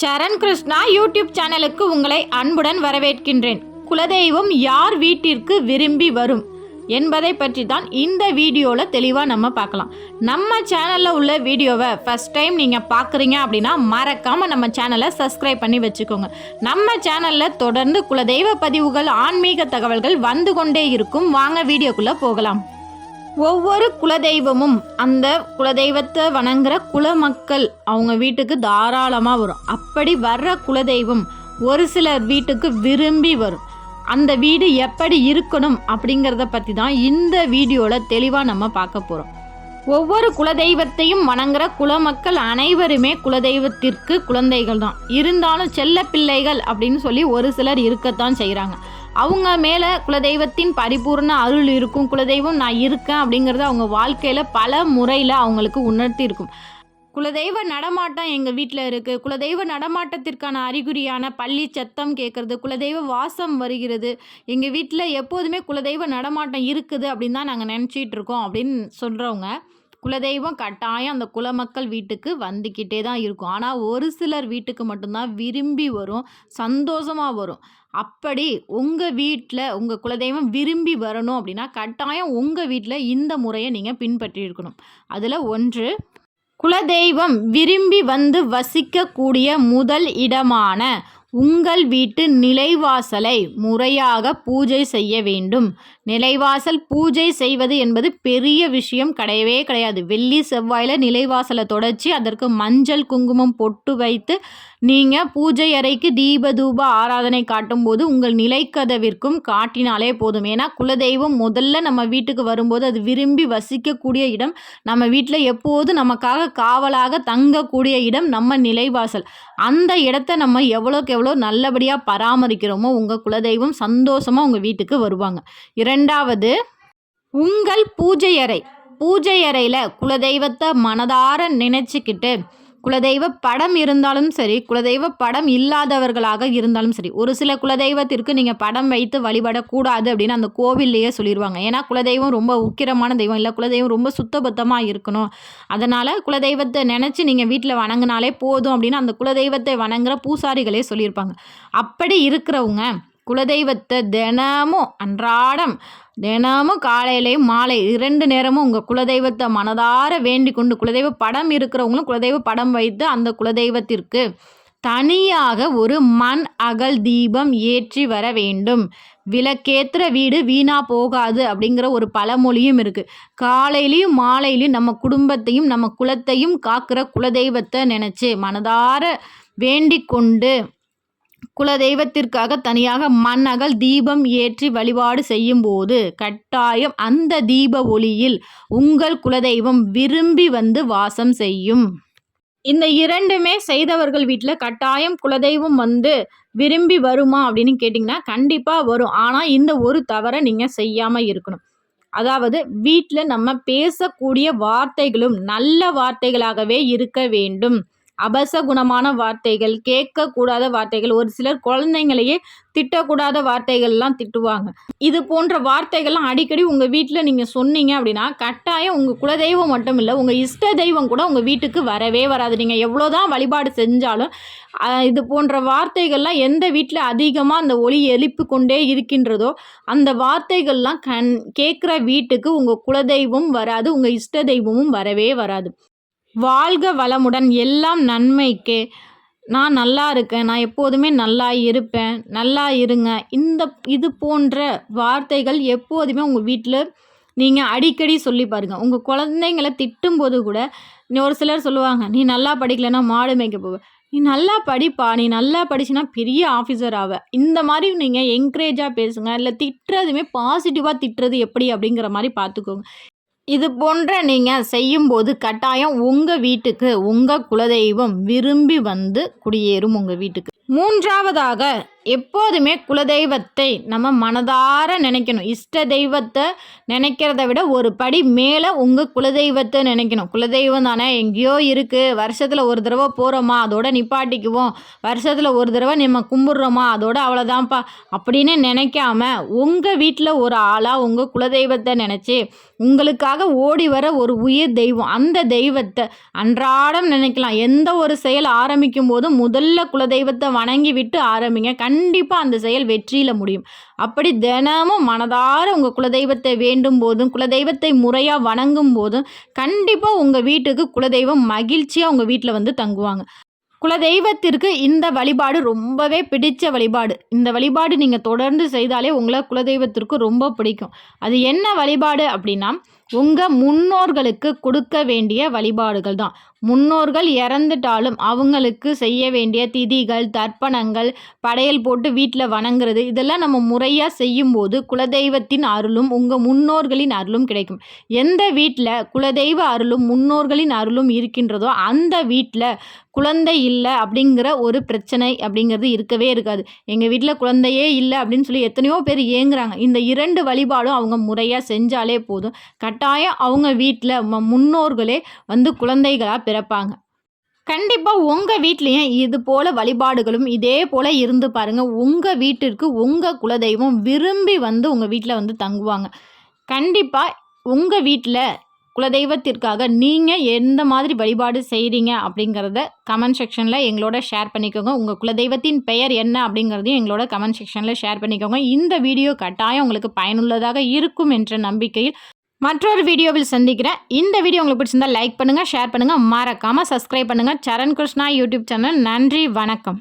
சரண் Krishna YouTube சேனலுக்கு உங்களை அன்புடன் வரவேற்கின்றேன். குலதெய்வம் யார் வீட்டிற்கு விரும்பி வரும் என்பதை பற்றி தான் இந்த வீடியோவில் தெளிவாக நம்ம பார்க்கலாம். நம்ம சேனலில் உள்ள வீடியோவை ஃபஸ்ட் டைம் நீங்கள் பார்க்குறீங்க அப்படின்னா மறக்காமல் நம்ம சேனலை சப்ஸ்கிரைப் பண்ணி வச்சுக்கோங்க. நம்ம சேனலில் தொடர்ந்து குலதெய்வ பதிவுகள், ஆன்மீக தகவல்கள் வந்து கொண்டே இருக்கும். வாங்க வீடியோக்குள்ளே போகலாம். ஒவ்வொரு குலதெய்வமும் அந்த குலதெய்வத்தை வணங்குற குலமக்கள் அவங்க வீட்டுக்கு தாராளமாக வரும். அப்படி வர்ற குலதெய்வம் ஒரு சிலர் வீட்டுக்கு விரும்பி வரும். அந்த வீடு எப்படி இருக்கணும் அப்படிங்கிறத பற்றி தான் இந்த வீடியோவில் தெளிவாக நம்ம பார்க்க போகிறோம். ஒவ்வொரு குலதெய்வத்தையும் வணங்குற குலமக்கள் அனைவருமே குலதெய்வத்திற்கு குழந்தைகள் தான். இருந்தாலும் செல்ல பிள்ளைகள் அப்படின்னு சொல்லி ஒரு சிலர் இருக்கத்தான் செய்கிறாங்க. அவங்க மேலே குலதெய்வத்தின் பரிபூர்ண அருள் இருக்கும். குலதெய்வம் நான் இருக்கேன் அப்படிங்கிறத அவங்க வாழ்க்கையில் பல முறையில் அவங்களுக்கு உணர்த்தி இருக்கும். குலதெய்வ நடமாட்டம் எங்கள் வீட்டில் இருக்குது, குலதெய்வ நடமாட்டத்திற்கான அறிகுறியான பள்ளி சத்தம் கேட்குறது, குலதெய்வ வாசம் வருகிறது, எங்கள் வீட்டில் எப்போதுமே குலதெய்வ நடமாட்டம் இருக்குது அப்படின்னு தான் நாங்கள் நினச்சிட்டு இருக்கோம் அப்படின்னு சொல்கிறவங்க குலதெய்வம் கட்டாயம் அந்த குலமக்கள் வீட்டுக்கு வந்துக்கிட்டே தான் இருக்கும். ஆனால் ஒரு சிலர் வீட்டுக்கு மட்டும்தான் விரும்பி வரும், சந்தோஷமாக வரும். அப்படி உங்கள் வீட்டில் உங்கள் குலதெய்வம் விரும்பி வரணும் அப்படின்னா கட்டாயம் உங்கள் வீட்டில் இந்த முறையை நீங்கள் பின்பற்றியிருக்கணும். அதில் ஒன்று, குலதெய்வம் விரும்பி வந்து வசிக்கக்கூடிய முதல் இடமான உங்கள் வீட்டு நிலைவாசலை முறையாக பூஜை செய்ய வேண்டும். நிலைவாசல் பூஜை செய்வது என்பது பெரிய விஷயம் கிடையவே கிடையாது. வெள்ளி செவ்வாயில் நிலைவாசலை தொடச்சி அதற்கு மஞ்சள் குங்குமம் பொட்டு வைத்து நீங்கள் பூஜை அறைக்கு தீப தூப ஆராதனை காட்டும்போது உங்கள் நிலைக்கதவிற்கும் காட்டினாலே போதும். ஏன்னா குலதெய்வம் முதல்ல நம்ம வீட்டுக்கு வரும்போது அது விரும்பி வசிக்கக்கூடிய இடம். நம்ம வீட்டில் எப்போது நமக்காக காவலாக தங்கக்கூடிய இடம் நம்ம நிலைவாசல். அந்த இடத்த நம்ம எவ்வளோக்கு எவ்வளோ நல்லபடியாக பராமரிக்கிறோமோ உங்கள் குலதெய்வம் சந்தோஷமாக உங்கள் வீட்டுக்கு வருவாங்க. இரண்டாவது, உங்கள் பூஜை அறை. பூஜை அறையில் குலதெய்வத்தை மனதார நினச்சிக்கிட்டு, குலதெய்வ படம் இருந்தாலும் சரி, குலதெய்வ படம் இல்லாதவர்களாக இருந்தாலும் சரி, ஒரு சில குலதெய்வத்திற்கு நீங்கள் படம் வைத்து வழிபடக்கூடாது அப்படின்னு அந்த கோவில்லையே சொல்லிடுவாங்க. ஏன்னா குலதெய்வம் ரொம்ப உக்கிரமான தெய்வம், இல்லை குலதெய்வம் ரொம்ப சுத்தபத்தமாக இருக்கணும், அதனால் குலதெய்வத்தை நினச்சி நீங்கள் வீட்டில் வணங்கினாலே போதும் அப்படின்னு அந்த குலதெய்வத்தை வணங்குற பூசாரிகளே சொல்லியிருப்பாங்க. அப்படி இருக்கிறவங்க குலதெய்வத்தை தினமும் காலையிலையும் மாலை 2 நேரமும் உங்கள் குலதெய்வத்தை மனதார வேண்டி கொண்டு, குலதெய்வ படம் இருக்கிறவங்களும் குலதெய்வ படம் வைத்து அந்த குலதெய்வத்திற்கு தனியாக ஒரு மண் அகல் தீபம் ஏற்றி வர வேண்டும். விளக்கேற்றுற வீடு வீணா போகாது அப்படிங்கிற ஒரு பழமொழியும் இருக்குது. காலையிலையும் மாலையிலையும் நம்ம குடும்பத்தையும் நம்ம குலத்தையும் காக்கிற குலதெய்வத்தை நினச்சி மனதார வேண்டிக் கொண்டு குலதெய்வத்திற்காக தனியாக மண் அகல் தீபம் ஏற்றி வழிபாடு செய்யும்போது கட்டாயம் அந்த தீப ஒளியில் உங்கள் குலதெய்வம் விரும்பி வந்து வாசம் செய்யும். இந்த இரண்டுமே செய்தவர்கள் வீட்டில் கட்டாயம் குலதெய்வம் வந்து விரும்பி வருமா அப்படின்னு கேட்டிங்கன்னா கண்டிப்பாக வரும். ஆனால் இந்த ஒரு தவறை நீங்கள் செய்யாமல் இருக்கணும். அதாவது வீட்டில் நம்ம பேசக்கூடிய வார்த்தைகளும் நல்ல வார்த்தைகளாகவே இருக்க வேண்டும். அபசகுணமான வார்த்தைகள், கேட்கக்கூடாத வார்த்தைகள், ஒரு சிலர் குழந்தைங்களையே திட்டக்கூடாத வார்த்தைகள்லாம் திட்டுவாங்க. இது போன்ற வார்த்தைகள்லாம் அடிக்கடி உங்கள் வீட்டில் நீங்கள் சொன்னீங்க அப்படின்னா கட்டாயம் உங்கள் குலதெய்வம் மட்டும் இல்லை, உங்கள் இஷ்ட தெய்வம் கூட உங்கள் வீட்டுக்கு வரவே வராது. நீங்கள் எவ்வளோதான் வழிபாடு செஞ்சாலும் இது போன்ற வார்த்தைகள்லாம் எந்த வீட்டில் அதிகமாக அந்த ஒலி எழுப்பி கொண்டே இருக்கின்றதோ அந்த வார்த்தைகள்லாம் கேட்குற வீட்டுக்கு உங்கள் குலதெய்வம் வராது, உங்கள் இஷ்ட தெய்வமும் வரவே வராது. வாழ்க வளமுடன், எல்லாம் நன்மைக்கே, நான் நல்லா இருக்கேன், நான் எப்போதுமே நல்லா இருப்பேன், நல்லா இருங்க, இது போன்ற வார்த்தைகள் எப்போதுமே உங்கள் வீட்டில் நீங்கள் அடிக்கடி சொல்லி பாருங்கள். உங்கள் குழந்தைங்களை திட்டும்போது கூட ஒரு சிலர் சொல்லுவாங்க, நீ நல்லா படிக்கலைன்னா மாடு மேய்க்க போவ, நீ நல்லா படிப்பா, நீ நல்லா படிச்சுன்னா பெரிய ஆஃபீஸர் ஆவ. இந்த மாதிரி நீங்கள் என்கரேஜாக பேசுங்க. இல்லை திட்டுறதுமே பாசிட்டிவாக திட்டுறது எப்படி அப்படிங்கிற மாதிரி பார்த்துக்கோங்க. இது போன்ற நீங்கள் செய்யும்போது கட்டாயம் உங்கள் வீட்டுக்கு உங்கள் குலதெய்வம் விரும்பி வந்து குடியேறும் உங்கள் வீட்டுக்கு. மூன்றாவதாக, எப்போதுமே குலதெய்வத்தை நம்ம மனதார நினைக்கணும். இஷ்ட தெய்வத்தை நினைக்கிறத விட ஒரு படி மேலே உங்கள் குலதெய்வத்தை நினைக்கணும். குலதெய்வம் தானே எங்கேயோ இருக்குது, வருஷத்தில் ஒரு தடவை போகிறோமா அதோட நிப்பாட்டிக்குவோம், வருஷத்தில் ஒரு தடவை நம்ம கும்பிட்றோமா அதோட அவ்வளோதான்ப்பா அப்படின்னு நினைக்காம உங்கள் வீட்டில் ஒரு ஆளாக உங்கள் குலதெய்வத்தை நினச்சி உங்களுக்காக ஓடி வர ஒரு உயிர் தெய்வம், அந்த தெய்வத்தை அன்றாடம் நினைக்கலாம். எந்த ஒரு செயல் ஆரம்பிக்கும் போதும் முதல்ல குலதெய்வத்தை வணங்கி விட்டு ஆரம்பிங்க. கண்டிப்பாக அந்த செயல் வெற்றியில் முடியும். அப்படி தினமும் மனதார உங்கள் குலதெய்வத்தை வேண்டும் போதும் குலதெய்வத்தை முறையாக வணங்கும் போதும் கண்டிப்பாக உங்கள் வீட்டுக்கு குலதெய்வம் மகிழ்ச்சியாக உங்கள் வீட்டில் வந்து தங்குவாங்க. குலதெய்வத்திற்கு இந்த வழிபாடு ரொம்பவே பிடிச்ச வழிபாடு. இந்த வழிபாடு நீங்கள் தொடர்ந்து செய்தாலே உங்களை குலதெய்வத்திற்கு ரொம்ப பிடிக்கும். அது என்ன வழிபாடு அப்படின்னா, உங்கள் முன்னோர்களுக்கு கொடுக்க வேண்டிய வழிபாடுகள் தான். முன்னோர்கள் இறந்துட்டாலும் அவங்களுக்கு செய்ய வேண்டிய திதிகள், தர்ப்பணங்கள், படையல் போட்டு வீட்டில் வணங்குறது, இதெல்லாம் நம்ம முறையாக செய்யும்போது குலதெய்வத்தின் அருளும் உங்கள் முன்னோர்களின் அருளும் கிடைக்கும். எந்த வீட்டில் குலதெய்வ அருளும் முன்னோர்களின் அருளும் இருக்கின்றதோ அந்த வீட்டில் குழந்தை இல்லை அப்படிங்கிற ஒரு பிரச்சனை அப்படிங்கிறது இருக்கவே இருக்காது. எங்கள் வீட்டில் குழந்தையே இல்லை அப்படின்னு சொல்லி எத்தனையோ பேர் ஏங்குறாங்க. இந்த 2 வழிபாடும் அவங்க முறையாக செஞ்சாலே போதும், கட்டாயம் அவங்க வீட்டில் முன்னோர்களே வந்து குழந்தைகளாக பிறப்பாங்க. கண்டிப்பாக உங்கள் வீட்லேயும் இது போல் வழிபாடுகளும் இதே போல் இருந்து பாருங்கள். உங்கள் வீட்டிற்கு உங்கள் குலதெய்வம் விரும்பி வந்து உங்கள் வீட்டில் வந்து தங்குவாங்க. கண்டிப்பாக உங்கள் வீட்டில் குலதெய்வத்திற்காக நீங்கள் எந்த மாதிரி வழிபாடு செய்கிறீங்க அப்படிங்கிறத கமெண்ட் செக்ஷனில் எங்களோட ஷேர் பண்ணிக்கோங்க. உங்கள் குலதெய்வத்தின் பெயர் என்ன அப்படிங்கிறதையும் எங்களோட கமெண்ட் செக்ஷனில் ஷேர் பண்ணிக்கோங்க. இந்த வீடியோ கட்டாயம் உங்களுக்கு பயனுள்ளதாக இருக்கும் என்ற நம்பிக்கையில் மற்றொரு வீடியோவில் சந்திக்கிறேன். இந்த வீடியோ உங்களுக்கு பிடிச்சிருந்தால் லைக் பண்ணுங்கள், ஷேர் பண்ணுங்கள், மறக்காமல் சப்ஸ்கிரைப் பண்ணுங்கள். சரண் கிருஷ்ணா யூடியூப் சேனல். நன்றி, வணக்கம்.